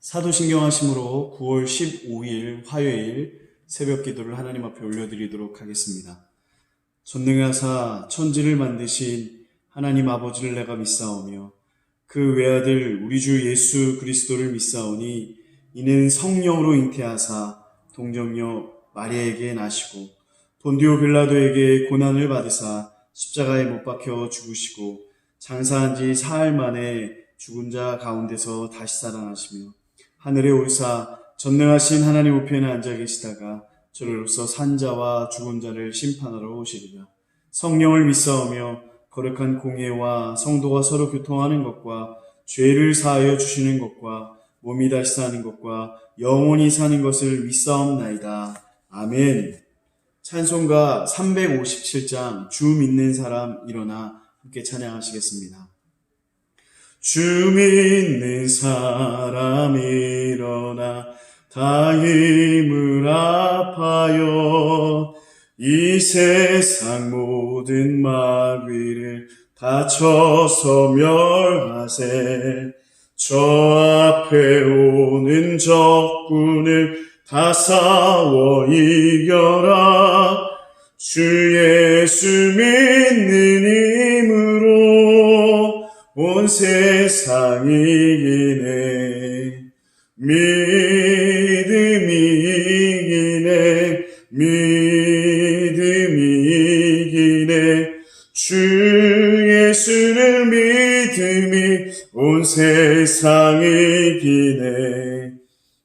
사도신경 하심으로 9월 15일 화요일 새벽 기도를 하나님 앞에 올려드리도록 하겠습니다. 전능하사 천지를 만드신 하나님 아버지를 내가 믿사오며 그 외아들 우리 주 예수 그리스도를 믿사오니 이는 성령으로 잉태하사 동정녀 마리아에게 나시고 본디오 빌라도에게 고난을 받으사 십자가에 못 박혀 죽으시고 장사한 지 사흘 만에 죽은 자 가운데서 다시 살아나시며 하늘에 오르사 전능하신 하나님 우편에 앉아 계시다가 저로서 산자와 죽은 자를 심판하러 오시리라. 성령을 믿사오며 거룩한 공예와 성도가 서로 교통하는 것과 죄를 사하여 주시는 것과 몸이 다시 사는 것과 영원히 사는 것을 믿사옵나이다. 아멘. 찬송가 357장 주 믿는 사람 일어나 함께 찬양하시겠습니다. 주 믿는 사람 일어나 다 힘을 합하여 이 세상 모든 마귀를 다쳐서 멸하세. 저 앞에 오는 적군을 다 싸워 이겨라. 주 예수 믿는 힘으로 온 세상 이기네. 믿음이 이기네. 믿음이 이기네. 주 예수를 믿음이 온 세상 이기네.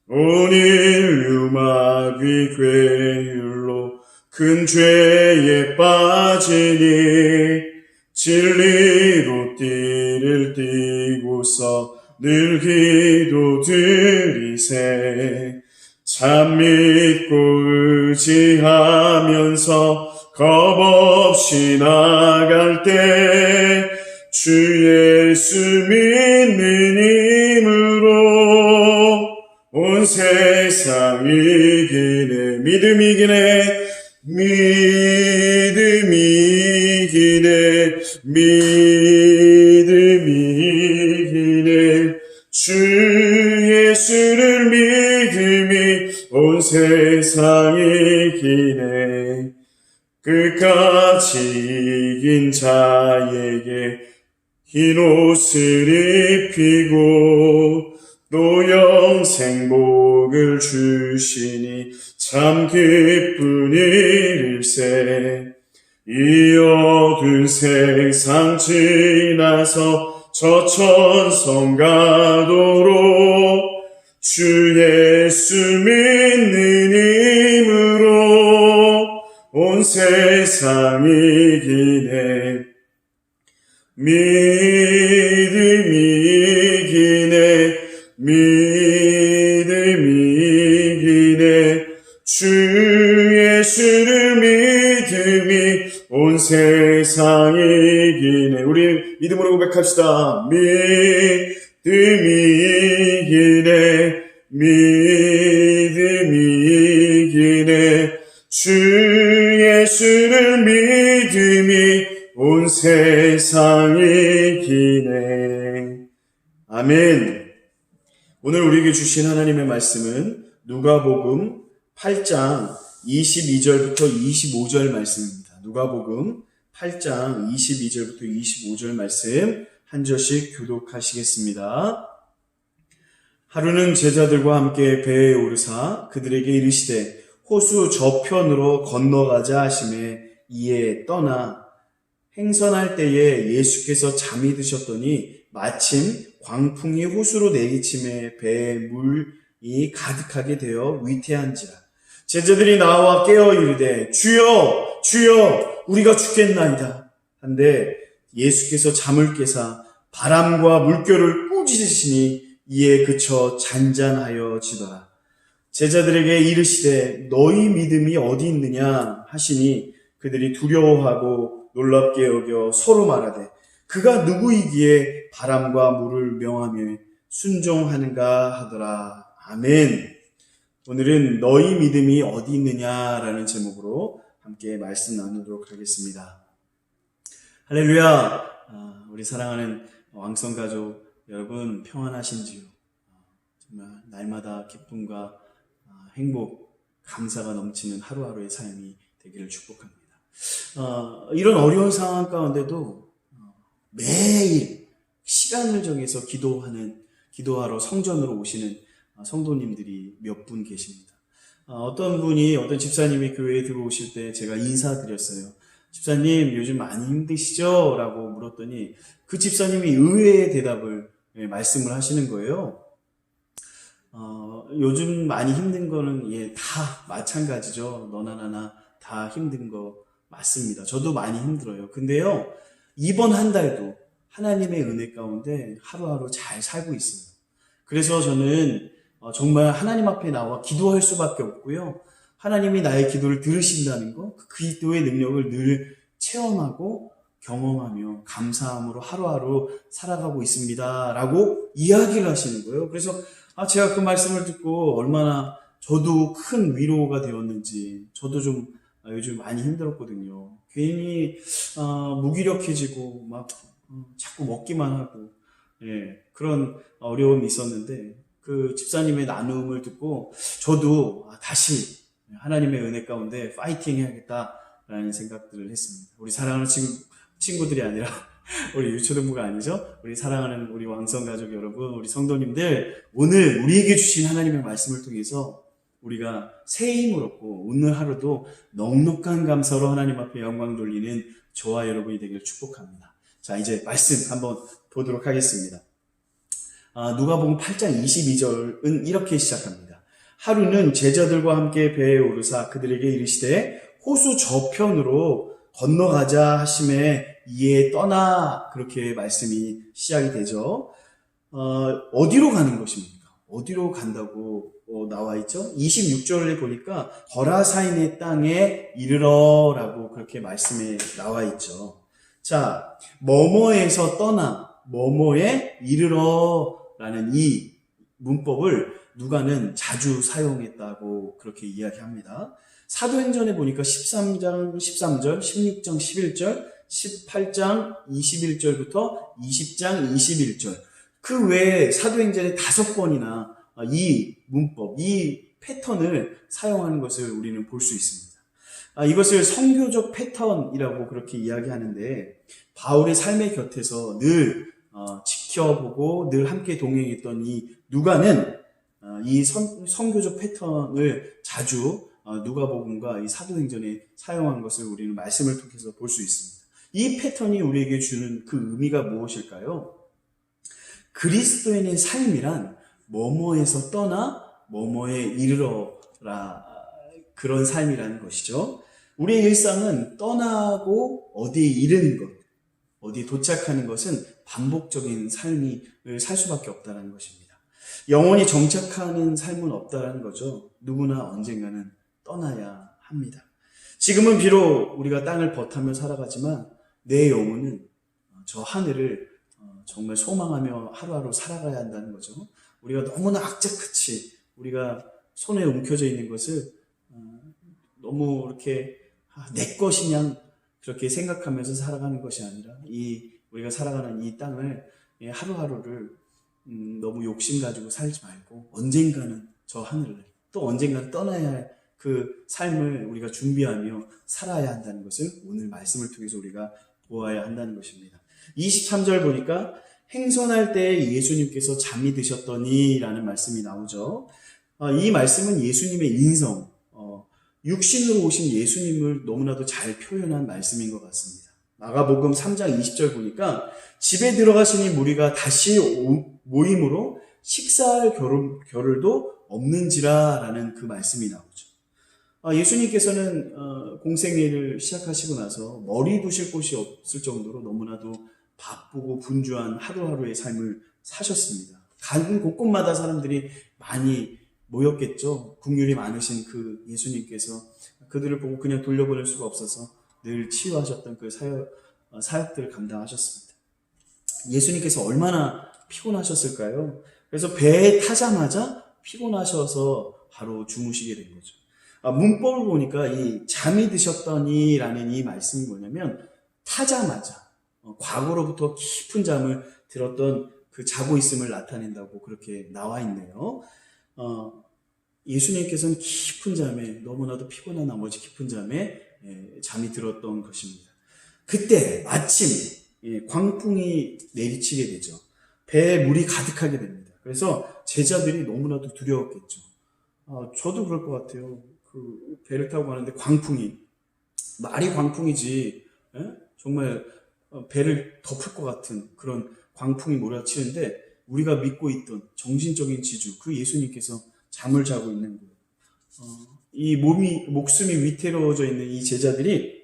온 인류 마귀 괴율로 큰 죄에 빠지니 진리로 띠를 띠고서 늘 기도 드리세. 참 믿고 의지하면서 겁없이 나갈 때 주 예수 믿는 힘으로 온 세상 이기네. 믿음이 이기네. 믿음이 이기네. 믿음이 이기네. 주 예수를 믿음이 온 세상 이기네. 끝까지 이긴 자에게 흰 옷을 입히고 또 영생 복을 주시니 참 기쁜 일일세. 이 어두운 세상 지나서 저 천성 가도록 주 예수 믿는 힘으로 온 세상 이기네. 믿음이 이기네. 믿음이 이기네. 주 예수를 믿음이 온 세상 이기네. 우리 믿음으로 고백합시다. 믿음이 이기네. 믿음이 이기네. 주 예수를 믿음이 온 세상 이기네. 아멘. 오늘 우리에게 주신 하나님의 말씀은 누가복음 8장 22절부터 25절 말씀입니다. 누가복음 8장 22절부터 25절 말씀 한 절씩 교독하시겠습니다. 하루는 제자들과 함께 배에 오르사 그들에게 이르시되 호수 저편으로 건너가자 하시매 이에 떠나 행선할 때에 예수께서 잠이 드셨더니 마침 광풍이 호수로 내리침에 배에 물이 가득하게 되어 위태한지라. 제자들이 나와 깨어 이르되 주여 주여 우리가 죽겠나이다 한데 예수께서 잠을 깨사 바람과 물결을 꾸짖으시니 이에 그쳐 잔잔하여 지더라. 제자들에게 이르시되 너희 믿음이 어디 있느냐 하시니 그들이 두려워하고 놀랍게 여겨 서로 말하되 그가 누구이기에 바람과 물을 명하며 순종하는가 하더라. 아멘. 오늘은 너희 믿음이 어디 있느냐라는 제목으로 함께 말씀 나누도록 하겠습니다. 할렐루야. 우리 사랑하는 왕성가족 여러분 평안하신지요? 정말 날마다 기쁨과 행복, 감사가 넘치는 하루하루의 삶이 되기를 축복합니다. 이런 어려운 상황 가운데도 매일 시간을 정해서 기도하러 성전으로 오시는 성도님들이 몇 분 계십니다. 어떤 집사님이 교회에 들어오실 때 제가 인사드렸어요. 집사님, 요즘 많이 힘드시죠? 라고 물었더니 그 집사님이 의외의 대답을 말씀을 하시는 거예요. 요즘 많이 힘든 거는 다 마찬가지죠. 너나 나나 다 힘든 거 맞습니다. 저도 많이 힘들어요. 근데요, 이번 한 달도 하나님의 은혜 가운데 하루하루 잘 살고 있어요. 그래서 저는 정말 하나님 앞에 나와 기도할 수밖에 없고요. 하나님이 나의 기도를 들으신다는 거, 그 기도의 능력을 늘 체험하고 경험하며 감사함으로 하루하루 살아가고 있습니다. 라고 이야기를 하시는 거예요. 그래서 제가 그 말씀을 듣고 얼마나 저도 큰 위로가 되었는지, 저도 좀 요즘 많이 힘들었거든요. 괜히 무기력해지고 막 자꾸 먹기만 하고 그런 어려움이 있었는데 그 집사님의 나눔을 듣고 저도 다시 하나님의 은혜 가운데 파이팅 해야겠다라는 생각들을 했습니다. 우리 사랑하는 친구들이 아니라 우리 유초등부가 아니죠. 우리 사랑하는 우리 왕성가족 여러분, 우리 성도님들, 오늘 우리에게 주신 하나님의 말씀을 통해서 우리가 새 힘을 얻고 오늘 하루도 넉넉한 감사로 하나님 앞에 영광 돌리는 저와 여러분이 되기를 축복합니다. 자, 이제 말씀 한번 보도록 하겠습니다. 누가복음 8장 22절은 이렇게 시작합니다. 하루는 제자들과 함께 배에 오르사 그들에게 이르시되 호수 저편으로 건너가자 하심에 이에 떠나, 그렇게 말씀이 시작이 되죠. 어디로 가는 것입니까? 어디로 간다고 나와 있죠? 26절에 보니까 거라사인의 땅에 이르러라고 그렇게 말씀에 나와 있죠. 자, 뭐뭐에서 떠나, 뭐뭐에 이르러라는 이 문법을 누가는 자주 사용했다고 그렇게 이야기합니다. 사도행전에 보니까 13장 13절, 16장 11절, 18장 21절부터 20장 21절, 그 외에 사도행전에 5번이나 이 문법, 이 패턴을 사용하는 것을 우리는 볼 수 있습니다. 이것을 선교적 패턴이라고 그렇게 이야기하는데, 바울의 삶의 곁에서 늘 지켜보고 늘 함께 동행했던 이 누가는 이 선교적 패턴을 자주 누가복음과 이 사도행전에 사용한 것을 우리는 말씀을 통해서 볼 수 있습니다. 이 패턴이 우리에게 주는 그 의미가 무엇일까요? 그리스도인의 삶이란 뭐뭐에서 떠나 뭐뭐에 이르러라, 그런 삶이라는 것이죠. 우리의 일상은 떠나고 어디에 이르는 것, 어디에 도착하는 것은 반복적인 삶을 살 수밖에 없다는 것입니다. 영원히 정착하는 삶은 없다는 거죠. 누구나 언젠가는 떠나야 합니다. 지금은 비록 우리가 땅을 버타며 살아가지만 내 영혼은 저 하늘을 정말 소망하며 하루하루 살아가야 한다는 거죠. 우리가 너무나 악착같이 우리가 손에 움켜져 있는 것을 너무 이렇게 내 것이냐 그렇게 생각하면서 살아가는 것이 아니라 우리가 살아가는 이 땅을, 하루하루를 너무 욕심 가지고 살지 말고 언젠가는 저 하늘을, 또 언젠가는 떠나야 할 그 삶을 우리가 준비하며 살아야 한다는 것을 오늘 말씀을 통해서 우리가 보아야 한다는 것입니다. 23절 보니까 행선할 때 예수님께서 잠이 드셨더니 라는 말씀이 나오죠. 이 말씀은 예수님의 인성, 육신으로 오신 예수님을 너무나도 잘 표현한 말씀인 것 같습니다. 마가복음 3장 20절 보니까 집에 들어가시니 무리가 다시 모임으로 식사할 겨를도 없는지라 라는 그 말씀이 나오죠. 예수님께서는 공생애를 시작하시고 나서 머리 두실 곳이 없을 정도로 너무나도 바쁘고 분주한 하루하루의 삶을 사셨습니다. 간 곳곳마다 사람들이 많이 모였겠죠. 국률이 많으신 그 예수님께서 그들을 보고 그냥 돌려보낼 수가 없어서 늘 치유하셨던 그 사역들을 감당하셨습니다. 예수님께서 얼마나 피곤하셨을까요? 그래서 배에 타자마자 피곤하셔서 바로 주무시게 된 거죠. 문법을 보니까 이 잠이 드셨더니 라는 이 말씀이 뭐냐면 타자마자 과거로부터 깊은 잠을 들었던 그 자고 있음을 나타낸다고 그렇게 나와 있네요. 예수님께서는 깊은 잠에, 너무나도 피곤한 나머지 깊은 잠에 잠이 들었던 것입니다. 그때 마침 광풍이 내리치게 되죠. 배에 물이 가득하게 됩니다. 그래서 제자들이 너무나도 두려웠겠죠. 저도 그럴 것 같아요. 그 배를 타고 가는데 광풍이, 말이 광풍이지, 정말 배를 덮을 것 같은 그런 광풍이 몰아치는데 우리가 믿고 있던 정신적인 지주, 그 예수님께서 잠을 자고 있는 거예요. 이 목숨이 위태로워져 있는 이 제자들이,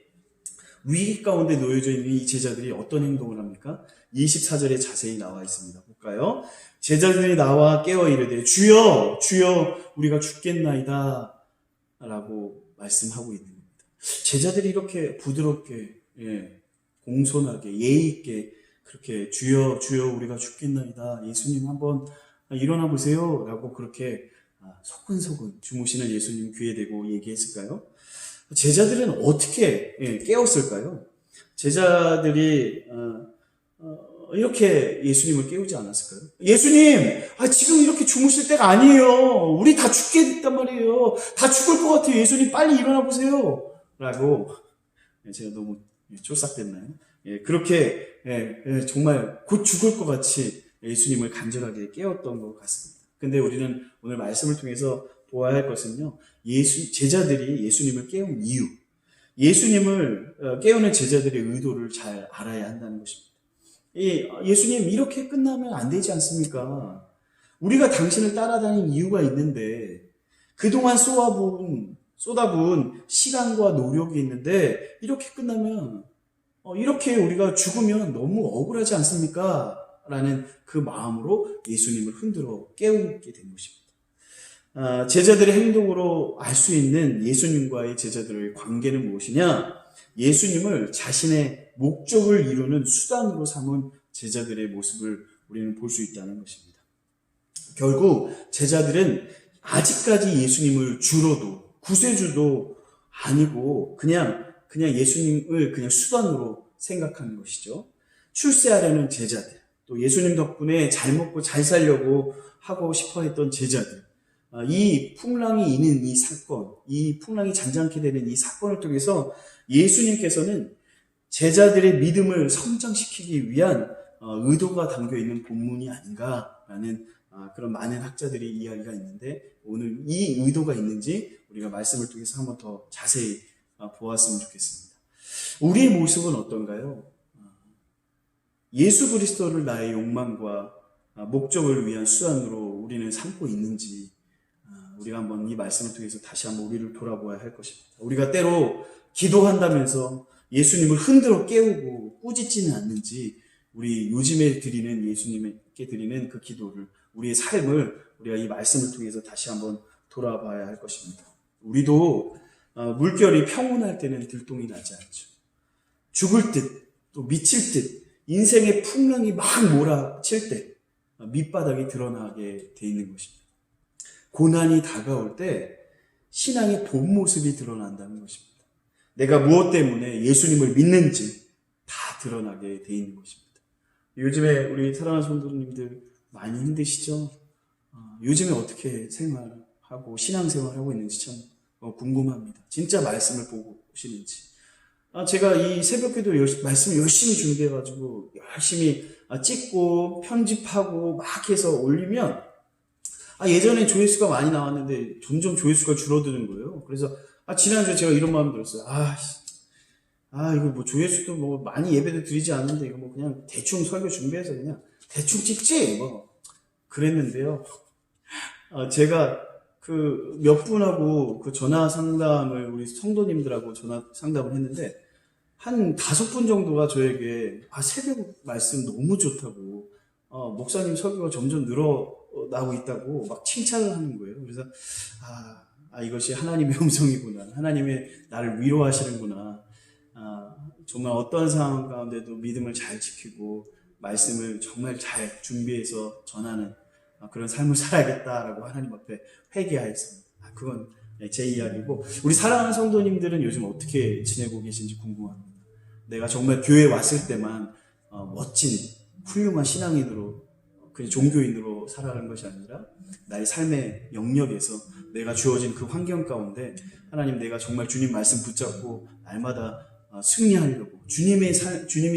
위기 가운데 놓여져 있는 이 제자들이 어떤 행동을 합니까? 24절에 자세히 나와 있습니다. 볼까요? 제자들이 나와 깨어 이르되 주여 주여 우리가 죽겠나이다 라고 말씀하고 있는 겁니다. 제자들이 이렇게 부드럽게, 공손하게, 예의 있게 그렇게 주여 주여 우리가 죽겠나이다, 예수님 한번 일어나 보세요 라고 그렇게 소근소근 주무시는 예수님 귀에 대고 얘기했을까요? 제자들은 어떻게 깨웠을까요? 제자들이 이렇게 예수님을 깨우지 않았을까요? 예수님, 지금 이렇게 주무실 때가 아니에요. 우리 다 죽게 됐단 말이에요. 다 죽을 것 같아요. 예수님 빨리 일어나 보세요 라고. 제가 너무 쫄싹됐나요? 그렇게 정말 곧 죽을 것 같이 예수님을 간절하게 깨웠던 것 같습니다. 근데 우리는 오늘 말씀을 통해서 보아야 할 것은요, 제자들이 예수님을 깨운 이유, 예수님을 깨우는 제자들의 의도를 잘 알아야 한다는 것입니다. 예수님, 이렇게 끝나면 안 되지 않습니까? 우리가 당신을 따라다닌 이유가 있는데, 그동안 쏟아부은 시간과 노력이 있는데, 이렇게 끝나면, 이렇게 우리가 죽으면 너무 억울하지 않습니까? 라는 그 마음으로 예수님을 흔들어 깨우게 된 것입니다. 제자들의 행동으로 알 수 있는 예수님과의 제자들의 관계는 무엇이냐? 예수님을 자신의 목적을 이루는 수단으로 삼은 제자들의 모습을 우리는 볼 수 있다는 것입니다. 결국 제자들은 아직까지 예수님을 주로도, 구세주도 아니고 그냥 예수님을 그냥 수단으로 생각하는 것이죠. 출세하려는 제자들, 또 예수님 덕분에 잘 먹고 잘 살려고 하고 싶어 했던 제자들, 이 풍랑이 있는 이 사건, 이 풍랑이 잔잔케 되는 이 사건을 통해서 예수님께서는 제자들의 믿음을 성장시키기 위한 의도가 담겨있는 본문이 아닌가라는 그런 많은 학자들의 이야기가 있는데, 오늘 이 의도가 있는지 우리가 말씀을 통해서 한번 더 자세히 보았으면 좋겠습니다. 우리의 모습은 어떤가요? 예수 그리스도를 나의 욕망과 목적을 위한 수단으로 우리는 삼고 있는지, 우리가 한번 이 말씀을 통해서 다시 한번 우리를 돌아보아야 할 것입니다. 우리가 때로 기도한다면서 예수님을 흔들어 깨우고 꾸짖지는 않는지, 우리 요즘에 드리는, 예수님께 드리는 그 기도를, 우리의 삶을 우리가 이 말씀을 통해서 다시 한번 돌아봐야 할 것입니다. 우리도 물결이 평온할 때는 들통이 나지 않죠. 죽을 듯, 또 미칠 듯, 인생의 풍랑이 막 몰아칠 때 밑바닥이 드러나게 돼 있는 것입니다. 고난이 다가올 때 신앙의 본 모습이 드러난다는 것입니다. 내가 무엇 때문에 예수님을 믿는지 다 드러나게 돼 있는 것입니다. 요즘에 우리 사랑하는 성도님들 많이 힘드시죠? 요즘에 어떻게 생활하고 신앙생활하고 있는지 참 궁금합니다. 진짜 말씀을 보고 오시는지. 제가 이 새벽기도 말씀을 열심히 준비해가지고 열심히 찍고 편집하고 막 해서 올리면, 예전에 조회수가 많이 나왔는데 점점 조회수가 줄어드는 거예요. 그래서 지난주에 제가 이런 마음이 들었어요. 이거 뭐 조회수도 뭐 많이 예배도 드리지 않는데 이거 뭐 그냥 대충 설교 준비해서 그냥 대충 찍지 뭐 그랬는데요. 제가 그 몇 분하고 그 전화 상담을, 우리 성도님들하고 전화 상담을 했는데 한 5분 정도가 저에게 새벽 말씀 너무 좋다고, 목사님 설교가 점점 늘어나고 있다고 막 칭찬을 하는 거예요. 그래서 이것이 하나님의 음성이구나, 하나님의 나를 위로하시는구나, 정말 어떤 상황 가운데도 믿음을 잘 지키고 말씀을 정말 잘 준비해서 전하는 그런 삶을 살아야겠다라고 하나님 앞에 회개하였습니다. 그건 제 이야기고, 우리 사랑하는 성도님들은 요즘 어떻게 지내고 계신지 궁금합니다. 내가 정말 교회에 왔을 때만 멋진 훌륭한 신앙인으로 그냥 종교인으로 살아가는 것이 아니라 나의 삶의 영역에서 내가 주어진 그 환경 가운데 하나님, 내가 정말 주님 말씀 붙잡고 날마다 승리하려고, 주님이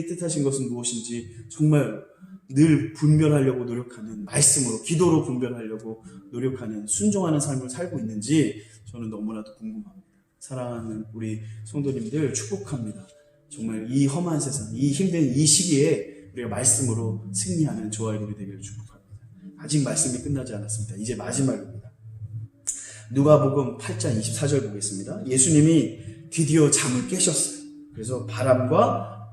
뜻하신 것은 무엇인지 정말 늘 분별하려고 노력하는, 말씀으로 기도로 분별하려고 노력하는, 순종하는 삶을 살고 있는지 저는 너무나도 궁금합니다. 사랑하는 우리 성도님들 축복합니다. 정말 이 험한 세상, 이 힘든 이 시기에 우리가 말씀으로 승리하는 저와 여러분이 되기를 축복합니다. 아직 말씀이 끝나지 않았습니다. 이제 마지막입니다. 누가복음 8장 24절 보겠습니다. 예수님이 드디어 잠을 깨셨어요. 그래서 바람과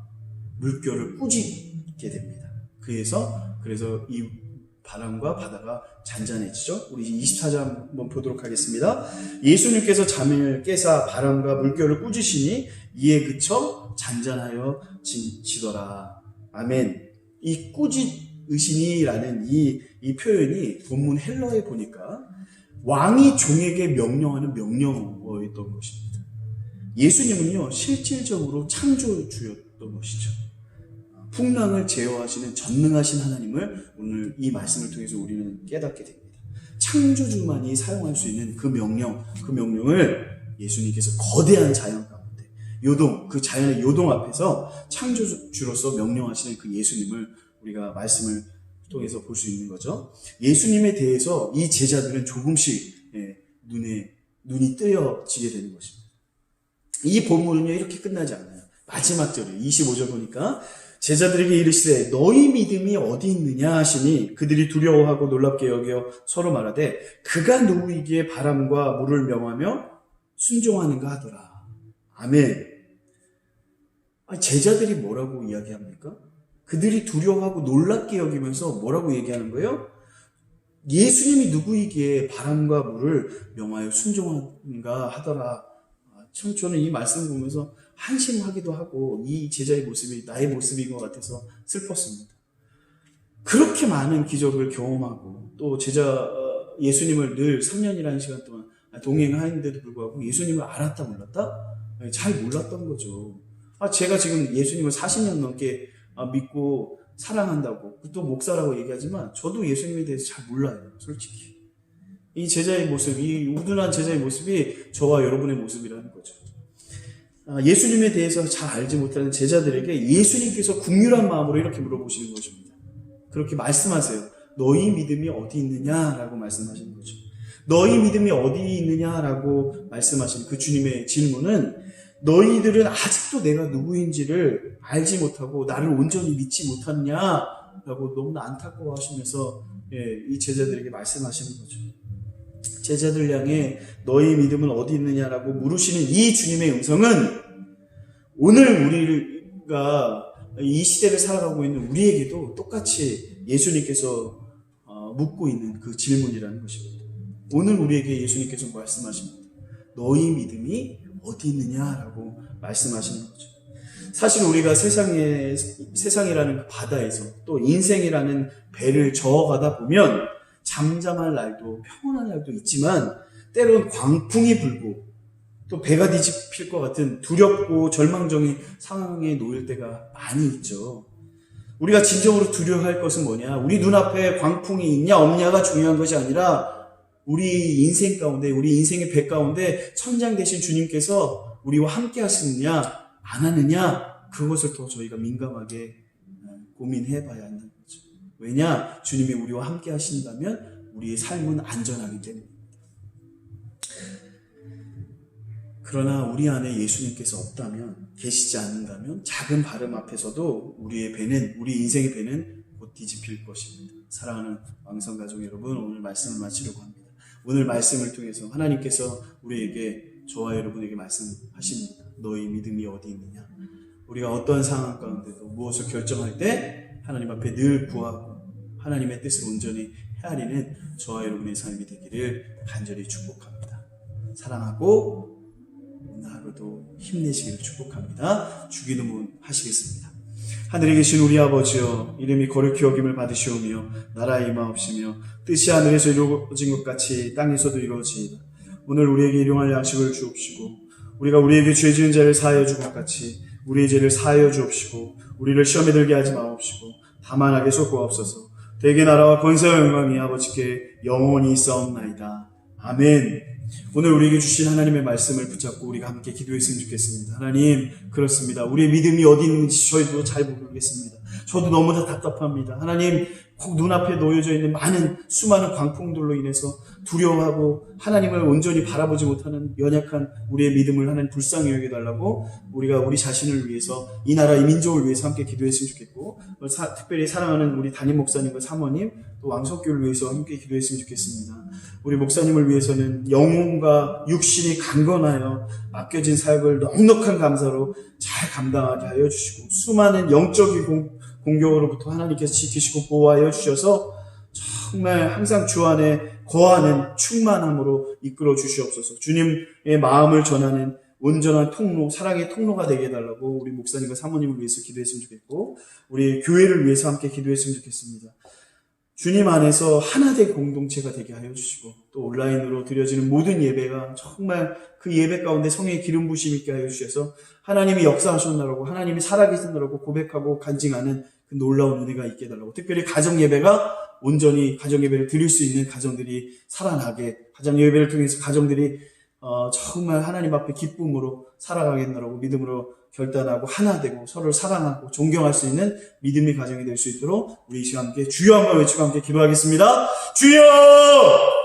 물결을 꾸짖게 됩니다. 그래서 이 바람과 바다가 잔잔해지죠. 우리 24절 한번 보도록 하겠습니다. 예수님께서 잠을 깨사 바람과 물결을 꾸짖으시니 이에 그쳐 잔잔하여 지더라. 아멘. 이 꾸짖으시니라는 이 표현이 본문 헬러에 보니까 왕이 종에게 명령하는 명령어였던 것입니다. 예수님은요, 실질적으로 창조주였던 것이죠. 풍랑을 제어하시는 전능하신 하나님을 오늘 이 말씀을 통해서 우리는 깨닫게 됩니다. 창조주만이 사용할 수 있는 그 명령을 예수님께서 거대한 자연 가운데, 그 자연의 요동 앞에서 창조주로서 명령하시는 그 예수님을 우리가 말씀을 통해서 볼 수 있는 거죠. 예수님에 대해서 이 제자들은 조금씩 눈이 뜨여지게 되는 것입니다. 이 본문은요, 이렇게 끝나지 않아요. 마지막 절에 25절 보니까 제자들에게 이르시되 너희 믿음이 어디 있느냐 하시니 그들이 두려워하고 놀랍게 여겨 서로 말하되 그가 누구이기에 바람과 물을 명하며 순종하는가 하더라. 아멘. 제자들이 뭐라고 이야기합니까? 그들이 두려워하고 놀랍게 여기면서 뭐라고 얘기하는 거예요? 예수님이 누구이기에 바람과 물을 명하여 순종하는가 하더라. 참 저는 이 말씀 보면서 한심하기도 하고 이 제자의 모습이 나의 모습인 것 같아서 슬펐습니다. 그렇게 많은 기적을 경험하고 또 예수님을 늘 3년이라는 시간 동안 동행하는데도 불구하고 예수님을 알았다 몰랐다? 잘 몰랐던 거죠. 제가 지금 예수님을 40년 넘게 믿고 사랑한다고 또 목사라고 얘기하지만 저도 예수님에 대해서 잘 몰라요. 솔직히. 이 제자의 모습, 이 우둔한 제자의 모습이 저와 여러분의 모습이라는 거죠. 예수님에 대해서 잘 알지 못하는 제자들에게 예수님께서 긍휼한 마음으로 이렇게 물어보시는 것입니다. 그렇게 말씀하세요. 너희 믿음이 어디 있느냐라고 말씀하시는 거죠. 너희 믿음이 어디 있느냐라고 말씀하신 그 주님의 질문은 너희들은 아직도 내가 누구인지를 알지 못하고 나를 온전히 믿지 못하느냐라고 너무나 안타까워하시면서 이 제자들에게 말씀하시는 거죠. 제자들 향해 너희 믿음은 어디 있느냐라고 물으시는 이 주님의 음성은 오늘 우리가 이 시대를 살아가고 있는 우리에게도 똑같이 예수님께서 묻고 있는 그 질문이라는 것입니다. 오늘 우리에게 예수님께서 말씀하십니다. 너희 믿음이 어디 있느냐라고 말씀하시는 거죠. 사실 우리가 세상이라는 바다에서 또 인생이라는 배를 저어가다 보면 잠잠할 날도 평온한 날도 있지만 때로는 광풍이 불고 또 배가 뒤집힐 것 같은 두렵고 절망적인 상황에 놓일 때가 많이 있죠. 우리가 진정으로 두려워할 것은 뭐냐? 우리 눈앞에 광풍이 있냐 없냐가 중요한 것이 아니라 우리 인생 가운데, 우리 인생의 배 가운데 천장 되신 주님께서 우리와 함께 하시느냐 안 하느냐, 그것을 더 저희가 민감하게 고민해 봐야 한다는 거죠. 왜냐? 주님이 우리와 함께 하신다면 우리의 삶은 안전하기 때문입니다. 그러나 우리 안에 예수님께서 없다면, 계시지 않는다면 작은 바람 앞에서도 우리 인생의 배는 곧 뒤집힐 것입니다. 사랑하는 왕성가족 여러분, 오늘 말씀을 마치려고 합니다. 오늘 말씀을 통해서 하나님께서 우리에게, 저와 여러분에게 말씀하십니다. 너희 믿음이 어디 있느냐? 우리가 어떤 상황 가운데도 무엇을 결정할 때 하나님 앞에 늘 구하고 하나님의 뜻을 온전히 헤아리는 저와 여러분의 삶이 되기를 간절히 축복합니다. 사랑하고 오늘 하루도 힘내시기를 축복합니다. 주기도문 하시겠습니다. 하늘에 계신 우리 아버지여, 이름이 거룩히 여김을 받으시오며 나라에 임하옵시며 뜻이 하늘에서 이루어진 것 같이 땅에서도 이루어지이다. 오늘 우리에게 일용할 양식을 주옵시고 우리가 우리에게 죄 지은 자를 사하여 준 것 같이 우리의 죄를 사하여 주옵시고 우리를 시험에 들게 하지 마옵시고 다만 악에서 구하옵소서. 대개 나라와 권세와 영광이 아버지께 영원히 있사옵나이다. 아멘. 오늘 우리에게 주신 하나님의 말씀을 붙잡고 우리가 함께 기도했으면 좋겠습니다. 하나님, 그렇습니다. 우리의 믿음이 어디 있는지 저희도 잘 모르겠습니다. 저도 너무나 답답합니다. 하나님, 꼭 눈앞에 놓여져 있는 수많은 광풍들로 인해서 두려워하고 하나님을 온전히 바라보지 못하는 연약한 우리의 믿음을 하나님 불쌍히 여겨달라고 우리가 우리 자신을 위해서 이 나라 이 민족을 위해서 함께 기도했으면 좋겠고 특별히 사랑하는 우리 담임 목사님과 사모님 또 왕석교를 위해서 함께 기도했으면 좋겠습니다. 우리 목사님을 위해서는 영혼과 육신이 강건하여 맡겨진 사역을 넉넉한 감사로 잘 감당하게 하여 주시고 수많은 영적인 공격으로부터 하나님께서 지키시고 보호하여 주셔서 정말 항상 주 안에 거하는 충만함으로 이끌어 주시옵소서. 주님의 마음을 전하는 온전한 통로, 사랑의 통로가 되게 해달라고 우리 목사님과 사모님을 위해서 기도했으면 좋겠고 우리 교회를 위해서 함께 기도했으면 좋겠습니다. 주님 안에서 하나된 공동체가 되게 하여 주시고 또 온라인으로 드려지는 모든 예배가 정말 그 예배 가운데 성령의 기름 부심 있게 하여 주셔서 하나님이 역사하셨나라고 하나님이 살아계신다라고 고백하고 간증하는 그 놀라운 은혜가 있게 해달라고 특별히 가정 예배가 온전히 가정 예배를 드릴 수 있는 가정들이 살아나게 가정 예배를 통해서 가정들이 정말 하나님 앞에 기쁨으로 살아가겠나라고 믿음으로 결단하고 하나 되고 서로를 사랑하고 존경할 수 있는 믿음의 가정이 될 수 있도록 우리 이 시간 함께 주여 한번 외치고 함께 기도하겠습니다. 주여!